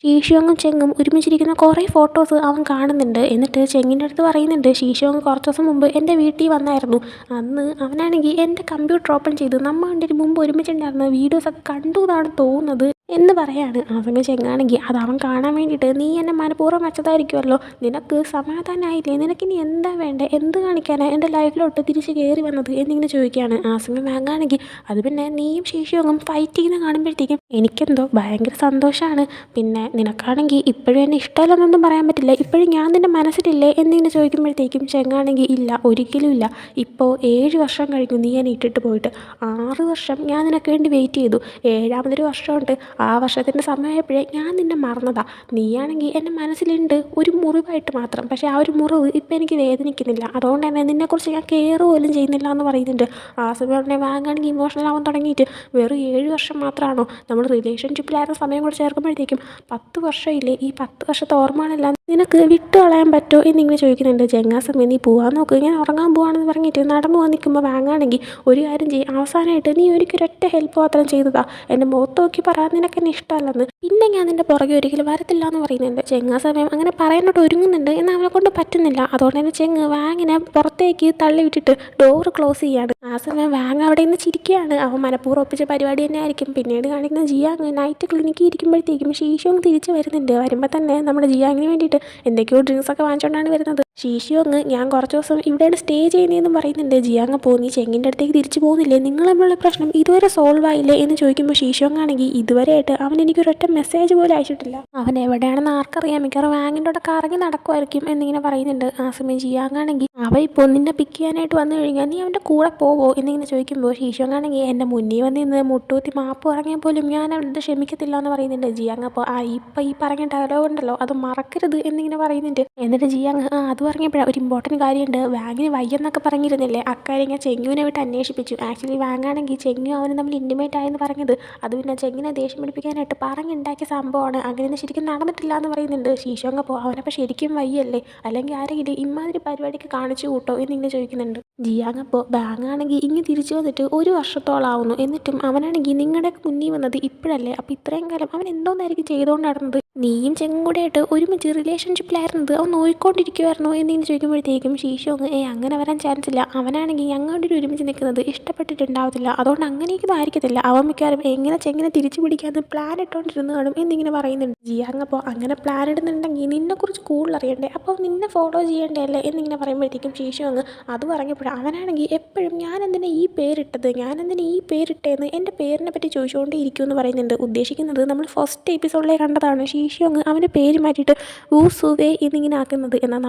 ശീശോങ്ങും ചെങ്ങും ഒരുമിച്ചിരിക്കുന്ന കുറേ ഫോട്ടോസ് അവൻ കാണുന്നുണ്ട്. എന്നിട്ട് ചെങ്ങിൻ്റെ അടുത്ത് പറയുന്നുണ്ട്, ശീശോങ് കുറച്ച് ദിവസം മുമ്പ് എൻ്റെ വീട്ടിൽ വന്നായിരുന്നു. അന്ന് അവനാണെങ്കിൽ എൻ്റെ കമ്പ്യൂട്ടർ ഓപ്പൺ ചെയ്ത് നമ്മൾ എൻ്റെ മുമ്പ് ഒരുമിച്ചുണ്ടായിരുന്ന വീഡിയോസൊക്കെ കണ്ടു എന്നാണ് തോന്നുന്നത് എന്ന് പറയാണ്. ആ സമയം ചെങ്ങാണെങ്കിൽ അത് അവൻ കാണാൻ വേണ്ടിയിട്ട് നീ എന്നെ മനഃപൂർവ്വം വെച്ചതായിരിക്കുമല്ലോ, നിനക്ക് സമാധാനമായില്ലേ, നിനക്കിനി എന്താ വേണ്ടേ, എന്ത് കാണിക്കാനാണ് എൻ്റെ ലൈഫിലോട്ട് തിരിച്ച് കയറി വന്നത് എന്നിങ്ങനെ ചോദിക്കുകയാണ്. ആ സമയം വാങ്ങാണെങ്കിൽ അത് പിന്നെ നീയും ശേഷിയൊന്നും ഫൈറ്റ് ചെയ്യുന്ന കാണുമ്പോഴത്തേക്കും എനിക്കെന്തോ ഭയങ്കര സന്തോഷമാണ്. പിന്നെ നിനക്കാണെങ്കിൽ ഇപ്പോഴും എന്നെ ഇഷ്ടമല്ലെന്നൊന്നും പറയാൻ പറ്റില്ല, ഇപ്പോഴും ഞാൻ നിൻ്റെ മനസ്സിലില്ലേ എന്നിങ്ങനെ ചോദിക്കുമ്പോഴത്തേക്കും ചെങ്ങാണെങ്കിൽ ഇല്ല, ഒരിക്കലും ഇല്ല. ഇപ്പോൾ 7 വർഷം കഴിഞ്ഞു നീ എന്നെ ഇട്ടിട്ട് പോയിട്ട്. 6 വർഷം ഞാൻ നിനക്ക് വേണ്ടി വെയിറ്റ് ചെയ്തു. 7ാമതൊരു വർഷമുണ്ട്. ആ വർഷത്തിൻ്റെ സമയമായപ്പോഴേ ഞാൻ നിന്നെ മറന്നതാ. നീയാണെങ്കിൽ എൻ്റെ മനസ്സിലുണ്ട് ഒരു മുറിവായിട്ട് മാത്രം. പക്ഷേ ആ ഒരു മുറിവ് ഇപ്പം എനിക്ക് വേദനിക്കുന്നില്ല. അതുകൊണ്ട് തന്നെ നിന്നെക്കുറിച്ച് ഞാൻ കെയർ പോലും ചെയ്യുന്നില്ല എന്ന് പറയുന്നുണ്ട്. ആ സമയം ഉടനെ വാങ്ങാണെങ്കിൽ ഇമോഷണൽ ആവാൻ തുടങ്ങിയിട്ട് വെറും 7 വർഷം മാത്രമാണോ, നമ്മൾ റിലേഷൻഷിപ്പിലായിരുന്ന സമയം കൂടെ ചേർക്കുമ്പോഴത്തേക്കും 10 വർഷമില്ലേ, ഈ 10 വർഷത്തെ ഓർമ്മകളെല്ലാം നിനക്ക് വിട്ടു കളയാൻ പറ്റുമോ എന്നിങ്ങനെ ചോദിക്കുന്നുണ്ട്. ചെങ്ങാ സമയം നീ പോകാൻ നോക്ക്, ഞാൻ ഉറങ്ങാൻ പോവാണെന്ന് പറഞ്ഞിട്ട് നടന്നു പോകാൻ നിൽക്കുമ്പോൾ വാങ്ങാണെങ്കിൽ ഒരു കാര്യം ചെയ്യും, അവസാനമായിട്ട് നീ ഒരിക്കലൊറ്റ ഹെൽപ്പ് മാത്രം ചെയ്തതാ, എൻ്റെ മുഖത്ത് നോക്കി പറ നിനക്ക് എന്നെ ഇഷ്ടമല്ലെന്ന്, പിന്നെ ഞാൻ നിൻ്റെ പുറകെ ഒരിക്കലും വരത്തില്ല എന്ന് പറയുന്നുണ്ട്. ചെങ്ങാ സമയം അങ്ങനെ പറയാനോട്ട് ഒരുങ്ങുന്നുണ്ട്. എന്നാൽ അവനെ കൊണ്ട് പറ്റുന്നില്ല. അതുകൊണ്ട് തന്നെ ചെങ്ങ് വാങ്ങിനെ പുറത്തേക്ക് തള്ളി വിട്ടിട്ട് ഡോറ് ക്ലോസ് ചെയ്യാണ്. ആ സമയം വാങ് അവിടെ നിന്ന് ചിരിക്കുകയാണ്. അവൻ മനഃപൂർവ്വം ഒപ്പിച്ച പരിപാടി തന്നെ ആയിരിക്കും. പിന്നീട് കാണിക്കുന്ന ജിയാങ് നൈറ്റ് ക്ലിനിക്കിൽ ഇരിക്കുമ്പോഴത്തേക്കും ശീശോങ് തിരിച്ച് വരുന്നുണ്ട്. വരുമ്പോൾ തന്നെ നമ്മുടെ ജിയാങ്ങിന് വേണ്ടിയിട്ട് എന്തൊക്കെയോ ഡ്രിങ്ക്സൊക്കെ വാങ്ങിച്ചുകൊണ്ടാണ് വരുന്നത്. ശീശോങ് ഞാൻ കുറച്ച് ദിവസം ഇവിടെയാണ് സ്റ്റേ ചെയ്യുന്നതെന്ന് പറയുന്നുണ്ട്. ജിയാങ് അപ്പോൾ നീ ചെങ്ങിൻ്റെ അടുത്തേക്ക് തിരിച്ചു പോകുന്നില്ലേ, നിങ്ങൾ തമ്മിലുള്ള പ്രശ്നം ഇതുവരെ സോൾവ് ആയില്ലേ എന്ന് ചോദിക്കുമ്പോൾ ശീശോങ് ആണെങ്കിൽ ഇതുവരെയായിട്ട് അവൻ എനിക്കൊരൊറ്റ മെസ്സേജ് പോലും അയച്ചിട്ടില്ല, അവൻ എവിടെയാണെന്ന് ആർക്കറിയാം, മിക്കവാറും വാങ്ങിൻ്റെ കൂടെ കറങ്ങി നടക്കുമായിരിക്കും എന്നിങ്ങനെ പറയുന്നുണ്ട്. ആ സമയം ജിയാങ് ആണെങ്കിൽ അവ ഇപ്പോൾ നിന്നെ പിക്ക് ചെയ്യാനായിട്ട് വന്നു കഴിഞ്ഞാൽ നീ അവൻ്റെ കൂടെ പോവോ എന്നിങ്ങനെ ചോദിക്കുമ്പോൾ ശീശോങ് ആണെങ്കിൽ എൻ്റെ മുന്നിൽ വന്ന് നിന്ന് മുട്ടൂത്തി മാപ്പ് പറഞ്ഞാൽ പോലും ഞാൻ അവൻ്റെ ക്ഷമിക്കത്തില്ല എന്ന് പറയുന്നുണ്ട്. ജിയാങ് അപ്പോൾ ഇപ്പം ഈ പറഞ്ഞ ഡയലോഗ് ഉണ്ടല്ലോ അത് മറക്കരുത് എന്നിങ്ങനെ പറയുന്നുണ്ട്. എന്നിട്ട് ജിയാങ് അത് പറഞ്ഞപ്പോഴാണ് ഒരു ഇമ്പോർട്ടൻറ്റ് കാര്യമുണ്ട്, വാങ്ങിന് വയ്യെന്നൊക്കെ പറഞ്ഞിരുന്നില്ലേ, അക്കാര്യം ഞാൻ ചെങ്ങുവിനെ വിട്ട് അന്വേഷിപ്പിച്ചു. ആക്ച്വലി വാങ്ങാണെങ്കിൽ ചെങ്ങു അവന് തമ്മിൽ ഇൻറ്റിമേറ്റ് ആയെന്ന് പറഞ്ഞത് അത് പിന്നെ ചെങ്ങിനെ ദേഷ്യം പിടിപ്പിക്കാനായിട്ട് പറഞ്ഞുണ്ടാക്കിയ സംഭവമാണ്, അങ്ങനെയൊന്നും ശരിക്കും നടന്നിട്ടില്ല എന്ന് പറയുന്നുണ്ട്. ശീശോങ് അപ്പോൾ അവനപ്പോൾ ശരിക്കും വയ്യല്ലേ, അല്ലെങ്കിൽ ആരെങ്കിലും ഇമാതിരി പരിപാടിക്ക് കാണിച്ചു കൂട്ടോ എന്നിങ്ങനെ ചോദിക്കുന്നുണ്ട്. ജിയാങ് അപ്പോൾ ബാങ്ങാണെങ്കിൽ ഇങ്ങ് തിരിച്ചു വന്നിട്ട് 1 വർഷത്തോളാവുന്നു, എന്നിട്ടും അവനാണെങ്കിൽ നിങ്ങളുടെ മുന്നിൽ വന്നത് ഇപ്പോഴല്ലേ, അപ്പോൾ ഇത്രയും കാലം അവൻ എന്തോന്നായിരിക്കും ചെയ്തുകൊണ്ട് നടന്നത്, നീയും ചെങ്ങും കൂടെ ആയിട്ട് ഒരുമിച്ച് റിലേഷൻഷിപ്പിലായിരുന്നത് അവൻ നോക്കിക്കൊണ്ടിരിക്കുമായിരുന്നു എന്നിങ്ങനെ ചോദിക്കുമ്പോഴത്തേക്കും ശീശോങ് അങ്ങനെ വരാൻ ചാൻസ് ഇല്ല, അവനാണെങ്കിൽ ഞങ്ങളുടെ ഒരുമിച്ച് നിൽക്കുന്നത് ഇഷ്ടപ്പെട്ടിട്ടുണ്ടാവത്തില്ല, അതുകൊണ്ട് അങ്ങനെയൊന്നും ആയിരിക്കത്തില്ല, അവൻ മിക്കവാറും എങ്ങനെ ചെങ്ങനെ തിരിച്ചു പിടിക്കാമെന്ന് പ്ലാൻ ഇട്ടുകൊണ്ടിരുന്നു കാണും എന്നിങ്ങനെ പറയുന്നുണ്ട്. ജിയാങ് അപ്പോൾ അങ്ങനെ പ്ലാൻ ഇടുന്നുണ്ടെങ്കിൽ നിന്നെക്കുറിച്ച് കൂടുതൽ അറിയണ്ടേ, അപ്പോൾ നിന്നെ ഫോളോ ചെയ്യേണ്ടേ അല്ലേ എന്നിങ്ങനെ പറയുമ്പോഴത്തേക്കും ശീശോങ് അത് പറഞ്ഞപ്പോൾ അവനാണെങ്കിൽ എപ്പോഴും ഞാൻ എന്തിനാ ഈ പേരിട്ടത്, ഞാൻ എന്തിനാ ഈ പേരിട്ടേന്ന് എൻ്റെ പേരിനെ പറ്റി ചോദിച്ചുകൊണ്ടേ ഇരിക്കുമെന്ന് പറയുന്നുണ്ട്. ഉദ്ദേശിക്കുന്നത് നമ്മൾ ഫസ്റ്റ് എപ്പിസോഡിലെ കണ്ടതാണ് ശീശോങ് അവൻ്റെ പേര് മാറ്റിയിട്ട് ഊസുവേ എന്നിങ്ങനെ ആക്കുന്നത്. എന്നാൽ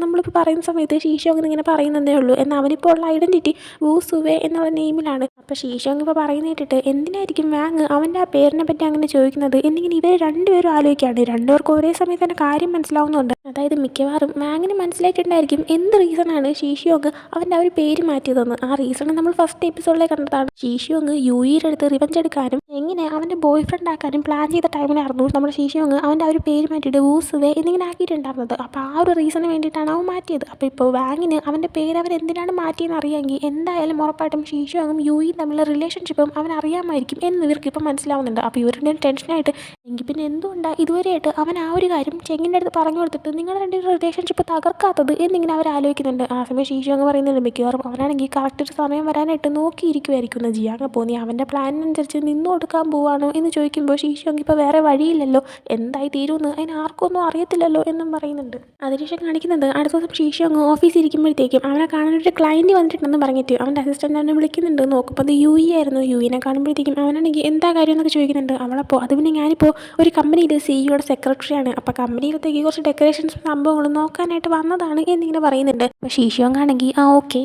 നമ്മളിപ്പോൾ പറയുന്ന സമയത്ത് ശീശോങ് എന്നിങ്ങനെ പറയുന്നതേ ഉള്ളൂ, എന്നാൽ അവനിപ്പോൾ ഉള്ള ഐഡൻറ്റിറ്റി ഊസുവേ എന്നുള്ള നെയിമിലാണ്. അപ്പോൾ ശീശോങ് ഇപ്പോൾ പറയുന്ന കേട്ടിട്ട് എന്തിനായിരിക്കും വാങ് അവൻ്റെ ആ പേരിനെ പറ്റി അങ്ങനെ ചോദിക്കുന്നത് എന്നിങ്ങനെ ഇവർ രണ്ടുപേരും ആലോചിക്കുകയാണ്. രണ്ടുപേർക്കും ഒരേ സമയത്ത് തന്നെ കാര്യം മനസ്സിലാവുന്നുണ്ട്. അതായത് മിക്കവാറും വാങ്ങിന് മനസ്സിലായിട്ടുണ്ടായിരിക്കും എന്ത് റീസണാണ് ശീശോങ് അവൻ്റെ ആ ഒരു പേര് മാറ്റിയതെന്ന്. ആ റീസൺ നമ്മൾ ഫസ്റ്റ് എപ്പിസോഡിലെ കണ്ടതാണ്. ശീശോങ് യുയിയുടെ അടുത്ത് റിവഞ്ച് എടുക്കാനും എങ്ങനെ അവൻ്റെ ബോയ് ഫ്രണ്ട് ആക്കാനും പ്ലാൻ ചെയ്ത ടൈമിലായിരുന്നു നമ്മുടെ ശീശോങ് അവൻ്റെ ആ ഒരു പേര് മാറ്റിയിട്ട് വൂസുവേ എന്നിങ്ങനെ ആക്കിയിട്ടുണ്ടായിരുന്നത്. അപ്പോൾ ആ ഒരു റീസണിന് വേണ്ടിയിട്ടാണ് അവൻ മാറ്റിയത്. അപ്പോൾ ഇപ്പോൾ വാങ്ങിന് അവൻ്റെ പേര് അവൻ എന്തിനാണ് മാറ്റിയെന്ന് അറിയാമെങ്കിൽ എന്തായാലും ഉറപ്പായിട്ടും ഷീഷോങ്ങും യൂയിയും തമ്മിലുള്ള റിലേഷൻഷിപ്പും അവൻ അറിയാമായിരിക്കും എന്ന് ഇവർക്ക് ഇപ്പം മനസ്സിലാവുന്നുണ്ട്. അപ്പോൾ ഇവരുടെ ടെൻഷനായിട്ട് എങ്കിൽ പിന്നെ എന്തുകൊണ്ടാണ് ഇതുവരെയായിട്ട് അവൻ ആ ഒരു കാര്യം ചെങ്ങിൻ്റെ അടുത്ത് പറഞ്ഞു കൊടുത്തിട്ട് നിങ്ങളുടെ രണ്ട് റിലേഷൻഷിപ്പ് തകർക്കാത്തത് എന്നിങ്ങനെ അവർ ആലോചിക്കുന്നുണ്ട്. ആ സമയം ഷീഷോങ്ങ് പറയുന്നുണ്ട് മിക്കവാറും അവനാണെങ്കിൽ കറക്റ്റ് ഒരു സമയം വരാനായിട്ട് നോക്കിയിരിക്കുമായിരിക്കും എന്ന് ജിയാങ് പോന്നി അവൻ്റെ പ്ലാനിനനുസരിച്ച് നിന്നു കൊടുക്കാൻ പോവാണോ എന്ന് ചോദിക്കുമ്പോൾ ഷീഷോങ്ങ് ഇപ്പോൾ വേറെ വഴിയില്ലല്ലോ, എന്തായി തീരുമെന്ന് അതിന് ആർക്കൊന്നും അറിയത്തില്ലല്ലോ എന്നും പറയുന്നുണ്ട്. അതിനുശേഷം കാണിക്കുന്നത് അടുത്ത ദിവസം ഷീഷോങ്ങ് ഓഫീസിൽ ഇരിക്കുമ്പോഴത്തേക്കും അവനെ കാണാനൊരു ക്ലയൻറ്റ് വന്നിട്ടുണ്ടെന്ന് പറഞ്ഞിട്ട് അവൻ്റെ അസിസ്റ്റൻ്റ് അവനെ വിളിക്കുന്നുണ്ട്. നോക്കുമ്പോൾ അത് യുയി ആയിരുന്നു. യുയിനെ കാണുമ്പോഴത്തേക്കും അവനാണെങ്കിൽ എന്താ കാര്യം എന്നൊക്കെ ചോദിക്കുന്നുണ്ട്. അവളപ്പോൾ അത് പിന്നെ ഞാനിപ്പോൾ ഒരു കമ്പനിയിൽ സിഇഒയുടെ സെക്രട്ടറിയാണ്, അപ്പോൾ കമ്പനിയിലത്തേക്ക് കുറച്ച് ഡെക്കറേഷൻസ് സംഭവങ്ങൾ നോക്കാനായിട്ട് വന്നതാണ് എന്നിങ്ങനെ പറയുന്നുണ്ട്. അപ്പോൾ ഷീഷോങ് ആണെങ്കിൽ ഓക്കെ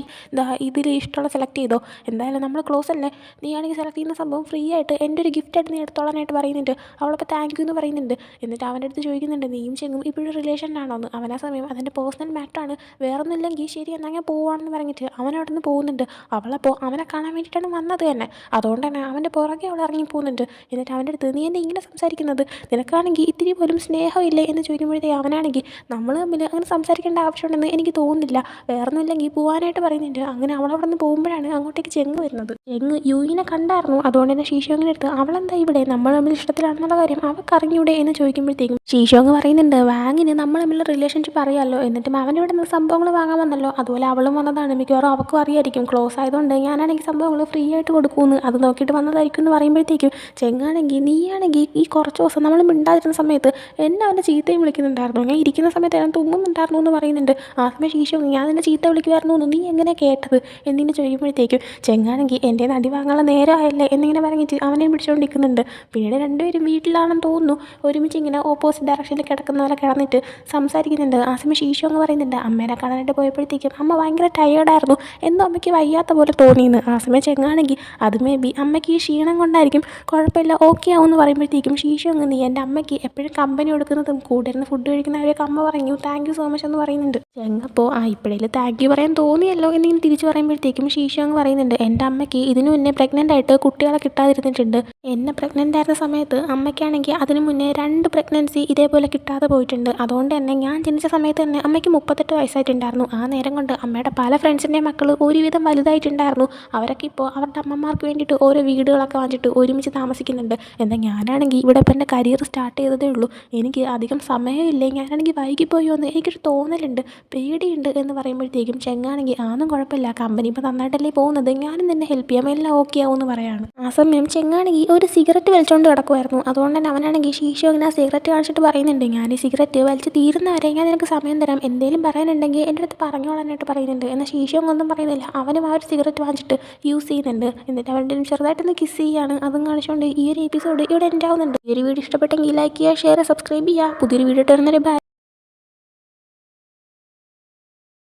ഇതിൽ ഇഷ്ടമുള്ള സെലക്ട് ചെയ്തോ, എന്തായാലും നമ്മൾ ക്ലോസ് അല്ലേ, നീ ആണെങ്കിൽ സെലക്ട് ചെയ്യുന്ന സംഭവം ഫ്രീ ആയിട്ട് എൻ്റെ ഒരു ഗിഫ്റ്റായിട്ട് നീ എടുത്തോളാനായിട്ട് പറയുന്നുണ്ട്. അവളപ്പോൾ താങ്ക് യു എന്ന് പറയുന്നുണ്ട്. എന്നിട്ട് അവൻ്റെ അടുത്ത് ചോദിക്കുന്നുണ്ട് നീയും ചെങ്ങും ഇപ്പോഴും റിലേഷനിലാണോ എന്ന്. അവനാ സമയം അതിൻ്റെ പേഴ്സണൽ മാറ്ററാണ്, വേറൊന്നുമില്ലെങ്കിൽ ശരി എന്നാൽ ഞാൻ പോവാണെന്ന് പറഞ്ഞിട്ട് അവൻ അവിടെ നിന്ന് പോകുന്നുണ്ട്. അവളപ്പോൾ അവനെ കാണാൻ വേണ്ടിയിട്ടാണ് വന്നത് തന്നെ, അതുകൊണ്ട് തന്നെ അവൻ്റെ പുറകെ അവൾ ഇറങ്ങി പോകുന്നുണ്ട്. എന്നിട്ട് അവൻ്റെ അടുത്ത് നീ എന്താ ഇങ്ങനെ സംസാരിക്കുന്നത്, നിനക്കാണെങ്കിൽ ഇത്തിരി പോലും സ്നേഹമില്ലേ എന്ന് ചോദിക്കുമ്പോഴത്തേക്ക് അവനാണെങ്കിൽ നമ്മൾ തമ്മിൽ അങ്ങനെ സംസാരിക്കേണ്ട ആവശ്യമുണ്ടെന്ന് എനിക്ക് തോന്നുന്നില്ല, വേറൊന്നുമില്ലെങ്കിൽ പോകാനായിട്ട് പറയുന്നുണ്ട്. അങ്ങനെ അവളവിടെ നിന്ന് പോകുമ്പോഴാണ് അങ്ങോട്ടേക്ക് ചെങ്ങ് വരുന്നത്. ചെങ്ങ് യുയിനെ കണ്ടായിരുന്നു, അതുകൊണ്ട് തന്നെ ഷീഷോങ്ങിൻ്റെ അടുത്ത് അവളെന്താ ഇവിടെ, നമ്മൾ തമ്മിൽ ഇഷ്ടത്തിലാണെന്നുള്ള കാര്യം അവൾക്ക് അറിഞ്ഞൂടെ എന്ന് ചോദിക്കുമ്പോഴത്തേക്കും ഷീഷോങ് പറയുന്നുണ്ട് വാങ്ങിന് നമ്മൾ തമ്മിലുള്ള റിലേഷൻഷിപ്പ് അറിയാമല്ലോ, എന്നിട്ടും അവനിവിടെ നിന്ന് സംഭവങ്ങൾ വാങ്ങാൻ വന്നല്ലോ, അതുപോലെ അവളും വന്നതാണ്, മിക്കവാറും അവൾക്കും അറിയായിരിക്കും, ക്ലോസ് ആയതുകൊണ്ട് ഞാനാണെങ്കിൽ സംഭവങ്ങൾ ഫ്രീ ആയിട്ട് കൊടുക്കുമെന്ന്, അത് നോക്കിയിട്ട് വന്നതായിരിക്കും എന്ന് പറയുമ്പോഴത്തേക്കും ചെങ്ങാണെങ്കിൽ നീയാണെങ്കിൽ ഈ കുറച്ച് ദിവസം നമ്മൾ മിണ്ടാതിരുന്ന സമയത്ത് എന്നെ അവൻ്റെ ചീത്തയും വിളിക്കുന്നുണ്ടായിരുന്നു, ഞാൻ ഇരിക്കുന്ന സമയത്ത് ഞാൻ തുമ്മുന്നുണ്ടായിരുന്നു എന്ന് പറയുന്നുണ്ട്. ആ സമയം ഷീഷോങ് ഞാൻ നിന്നെ ചീത്ത വിളിക്കുമായിരുന്നു എന്ന് നീ എങ്ങനെ കേട്ടത് എന്നിങ്ങനെ ചോദിക്കുമ്പോഴത്തേക്കും ചെങ്ങാണെങ്കിൽ എൻ്റെ നടി വാങ്ങാനുള്ള നേരമായല്ലേ എന്നിങ്ങനെ പറഞ്ഞിട്ട് അവനെ പിടിച്ചുകൊണ്ടിരിക്കുന്നുണ്ട്. പിന്നീട് രണ്ടുപേരും വീട്ടിലാണെന്ന് തോന്നുന്നു ഒരുമിച്ച് ഇങ്ങനെ ഓപ്പോസിറ്റ് ഡയറക്ഷനിൽ കിടക്കുന്ന പോലെ കിടന്നിട്ട് സംസാരിക്കുന്നുണ്ട്. ആ സമയം ഷീഷോങ് പറയുന്നുണ്ട് അമ്മേനെ കാണാനായിട്ട് പോയപ്പോഴത്തേക്കും അമ്മ ഭയങ്കര ടയേർഡായിരുന്നു, എന്തോ അമ്മയ്ക്ക് വയ്യാത്ത പോലെ തോന്നിയെന്ന്. ആ സമയം ചെങ്ങാണെങ്കിൽ അത് മേ ബി അമ്മയ്ക്ക് ഈ ക്ഷീണം കൊണ്ടായിരിക്കും, കുഴപ്പമില്ല ഓക്കെ ആവും എന്ന് പറയുമ്പോഴത്തേക്കും ഷീഷോങ് നീ എൻ്റെ അമ്മയ്ക്ക് എപ്പോഴും കമ്പനി കൊടുക്കുന്നതും കൂടെ ഇരുന്ന് ഫുഡ് കഴിക്കുന്നവരെയൊക്കെ അമ്മ പറഞ്ഞു താങ്ക് യു സോ മച്ച് എന്ന് പറയുന്നുണ്ട്. ചെങ്ങപ്പോൾ ഇപ്പോഴേലും താങ്ക് യു പറയാൻ തോന്നിയല്ലോ എന്നിങ്ങനെ തിരിച്ചു പറയുമ്പോഴത്തേക്കും ഷീഷോങ് പറയുന്നുണ്ട് എൻ്റെ അമ്മയ്ക്ക് ഇതിനു മുന്നേ പ്രഗ്നൻ്റ് ആയിട്ട് കുട്ടികളെ കിട്ടാതിരുന്നിട്ടുണ്ട്, എന്നെ പ്രഗ്നൻ്റ് ആയിരുന്ന സമയത്ത് അമ്മയ്ക്കാണെങ്കിൽ അതിന് മുന്നേ 2 പ്രഗ്നൻസി ഇതേപോലെ കിട്ടാതെ പോയിട്ടുണ്ട്, അതുകൊണ്ട് തന്നെ ഞാൻ ജനിച്ച സമയത്ത് തന്നെ അമ്മയ്ക്ക് 38 വയസ്സായിട്ടുണ്ടായിരുന്നു. ആ നേരം കൊണ്ട് അമ്മയുടെ പല ഫ്രണ്ട്സിൻ്റെ മക്കൾ ഒരുവിധം വലുതായിട്ടുണ്ടായിരുന്നു, അവരൊക്കെ ഇപ്പോൾ അവരുടെ അമ്മമാർക്ക് വേണ്ടിയിട്ട് ഓരോ വീടുകളൊക്കെ വാങ്ങിച്ചിട്ട് ഒരുമിച്ച് താമസിക്കുന്നുണ്ട്. എന്നാൽ ഞാനാണെങ്കിൽ ഇവിടെ ഇപ്പം എൻ്റെ കരിയർ സ്റ്റാർട്ട് ചെയ്തതേ ഉള്ളൂ, എനിക്ക് അധികം സമയമില്ലേ, ഞാനാണെങ്കിൽ വൈകിപ്പോയോ എന്ന് എനിക്കൊരു തോന്നലുണ്ട്, പേടിയുണ്ട് എന്ന് പറയുമ്പോഴത്തേക്കും ചെങ്ങാണെങ്കിൽ ആന്നും കുഴപ്പമില്ല, കമ്പനി ഇപ്പോൾ നന്നായിട്ടല്ലേ പോകുന്നത്, ഞാനും നിന്നെ ഹെൽപ്പ് ചെയ്യാം, എല്ലാം ഓക്കെ ആവും എന്ന് പറയാണ്. ആ സമയം ചെങ്ങാണെങ്കിൽ ഒരു സിഗരറ്റ് വലിച്ചുകൊണ്ട് കിടക്കുമായിരുന്നു, അതുകൊണ്ട് തന്നെ അവനാണെങ്കിൽ ഷീഷോങ്ങിനെ ആ സിഗരറ്റ് കാണിച്ചിട്ട് പറയുന്നുണ്ട് ഞാൻ ഈ സിഗരറ്റ് വലിച്ച് തീരുന്നവരെ ഞാൻ നിനക്ക് സമയം തരാം, എന്തെങ്കിലും പറയാനുണ്ടെങ്കിൽ എൻ്റെ അടുത്ത് പറഞ്ഞോളാനായിട്ട് പറയുന്നുണ്ട്. എന്നാൽ ഷീഷോങ് ഒന്നും പറയുന്നില്ല, അവനും ആ ഒരു സിഗരറ്റ് വാങ്ങിച്ചിട്ട് യൂസ് ചെയ്യുന്നുണ്ട്. എന്നിട്ട് അവൻ്റെ ചെറുതായിട്ടൊന്ന് കിസ് ചെയ്യുകയാണ്, അതും കാണിച്ചുകൊണ്ട് ഈ ഒരു എപ്പിസോഡ് ഇവിടെ എൻഡ് ആവുന്നുണ്ട്. ഈ ഒരു വീഡിയോ ഇഷ്ടപ്പെട്ടെങ്കിൽ ലൈക്ക് ചെയ്യുക, ഷെയർ, സബ്സ്ക്രൈബ് ചെയ്യുക. പുതിയൊരു വീഡിയോ ഇട്ടുതരുന്നവരെ ബൈ.